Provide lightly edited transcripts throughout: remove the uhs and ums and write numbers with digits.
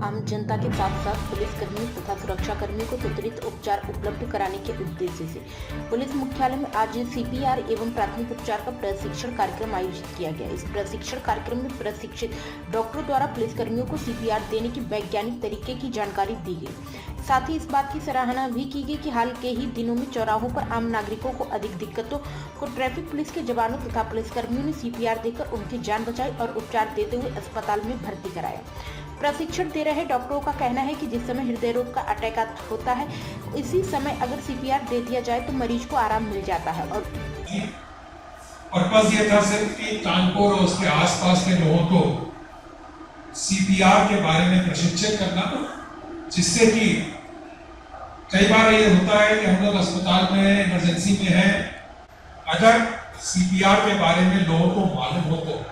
आम जनता के साथ साथ पुलिस कर्मियों तथा सुरक्षा कर्मियों को त्वरित उपचार उपलब्ध कराने के उद्देश्य से पुलिस मुख्यालय में आज सीपीआर एवं प्राथमिक उपचार का प्रशिक्षण कार्यक्रम आयोजित किया गया। इस प्रशिक्षण कार्यक्रम में प्रशिक्षित डॉक्टरों द्वारा पुलिस कर्मियों को सीपीआर देने की वैज्ञानिक तरीके की जानकारी दी गई। साथ ही इस बात की सराहना भी की गई कि हाल के ही दिनों में चौराहों पर आम नागरिकों को अधिक दिक्कतों को ट्रैफिक पुलिस के जवानों तथा पुलिस कर्मियों ने सीपीआर देकर उनकी जान बचाई और उपचार देते हुए अस्पताल में भर्ती कराया। प्रशिक्षण दे रहे डॉक्टरों का कहना है कि जिस समय हृदय रोग का अटैक होता है, इसी समय अगर सीपीआर दे दिया जाए तो मरीज को आराम मिल जाता है। और पर्पस ये था सिर्फ कि कानपुर और उसके आसपास के लोगों को सीपीआर के बारे में प्रशिक्षित करना, जिससे कि कई बार ये होता है कि हम लोग अस्पताल में इमरजेंसी में हैं, अगर सीपीआर के बारे में लोगों को मालूम हो तो,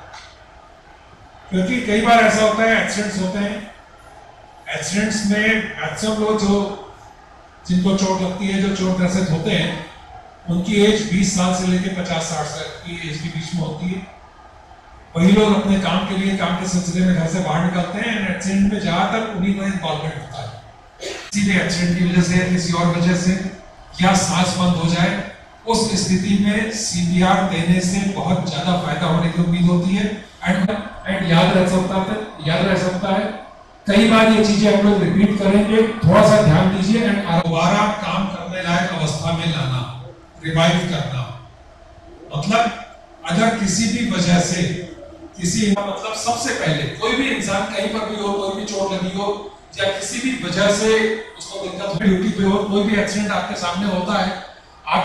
क्योंकि कई बार ऐसा होता है एक्सीडेंट्स होते हैं, एक्सीडेंट्स में मैक्सिमम लोग जो जिनको चोट लगती है, जो चोट ग्रसित होते हैं, उनकी एज 20 साल से लेकर 50-60 साल की एज के बीच में होती है। वही लोग अपने काम के लिए, काम के सिलसिले में घर से बाहर निकलते हैं, एक्सीडेंट में ज्यादातर उन्हीं का इन्वॉल्वमेंट होता है। किसी भी एक्सीडेंट की वजह से, किसी और वजह से या सांस बंद हो जाए, उस स्थिति में सीपीआर देने से बहुत ज्यादा फायदा होने की उम्मीद होती है। एंड याद रह सकता है कई बार ये चीजें हम लोग रिपीट करेंगे, थोड़ा सा ध्यान दीजिए। एंड दोबारा काम करने लायक अवस्था में लाना, रिवाइव करना, मतलब अगर किसी भी वजह से मतलब सबसे पहले कोई भी इंसान कहीं पर भी हो, कोई भी चोट लगी हो या किसी भी वजह से उसको दिक्कत ड्यूटी पे हो, कोई भी एक्सीडेंट आपके सामने होता है,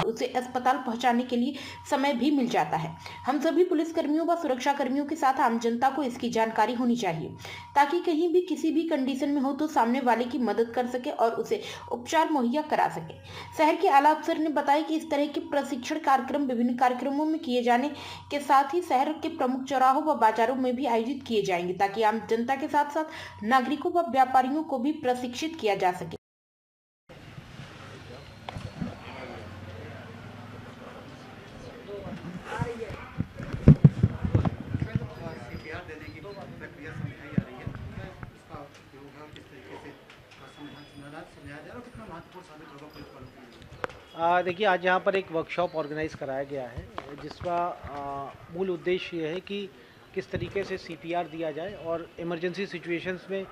उसे अस्पताल पहुंचाने के लिए समय भी मिल जाता है। हम सभी पुलिस कर्मियों व सुरक्षा कर्मियों के साथ आम जनता को इसकी जानकारी होनी चाहिए, ताकि कहीं भी किसी भी कंडीशन में हो तो सामने वाले की मदद कर सके और उसे उपचार मुहैया करा सके। शहर के आला अफसर ने बताया कि इस तरह के प्रशिक्षण कार्यक्रम विभिन्न कार्यक्रमों में किए जाने के साथ ही शहर के प्रमुख चौराहों व बाजारों में भी आयोजित किए जाएंगे, ताकि आम जनता के साथ साथ नागरिकों व व्यापारियों को भी प्रशिक्षित किया जा सके। देखिए, आज यहाँ पर एक वर्कशॉप ऑर्गेनाइज कराया गया है, जिसका मूल उद्देश्य ये है कि किस तरीके से सीपीआर दिया जाए और इमरजेंसी सिचुएशंस में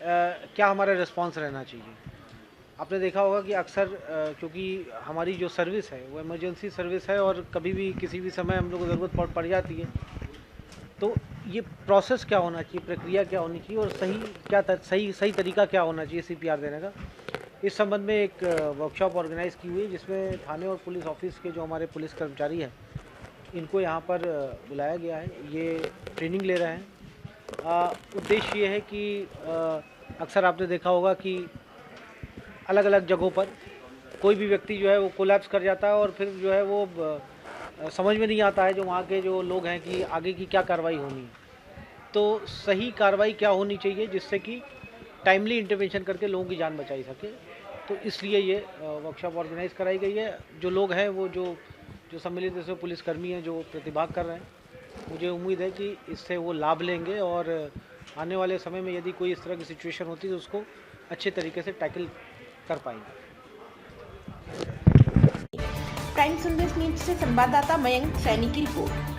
क्या हमारा रिस्पांस रहना चाहिए। आपने देखा होगा कि अक्सर क्योंकि हमारी जो सर्विस है वो इमरजेंसी सर्विस है और कभी भी किसी भी समय हम लोग को ज़रूरत पड़ जाती है, तो ये प्रोसेस क्या होना चाहिए, प्रक्रिया क्या होनी चाहिए और सही तरीका क्या होना चाहिए सीपीआर देने का। इस संबंध में एक वर्कशॉप ऑर्गेनाइज़ की हुई है, जिसमें थाने और पुलिस ऑफिस के जो हमारे पुलिस कर्मचारी हैं, इनको यहाँ पर बुलाया गया है। ये ट्रेनिंग ले रहे हैं। उद्देश्य ये है कि अक्सर आपने देखा होगा कि अलग अलग जगहों पर कोई भी व्यक्ति जो है वो कोलैप्स कर जाता है और फिर जो है वो समझ में नहीं आता है जो वहाँ के जो लोग हैं कि आगे की क्या कार्रवाई होनी है। तो सही कार्रवाई क्या होनी चाहिए जिससे कि टाइमली इंटरवेंशन करके लोगों की जान बचाई सके। तो इसलिए ये वर्कशॉप ऑर्गेनाइज़ कराई गई है। जो लोग हैं वो जो सम्मिलित इसमें पुलिसकर्मी हैं जो प्रतिभाग कर रहे हैं, मुझे उम्मीद है कि इससे वो लाभ लेंगे और आने वाले समय में यदि कोई इस तरह की सिचुएशन होती है तो उसको अच्छे तरीके से टैकल कर पाएंगे। प्राइम संदेश न्यूज से संवाददाता मयंक सैनी की रिपोर्ट।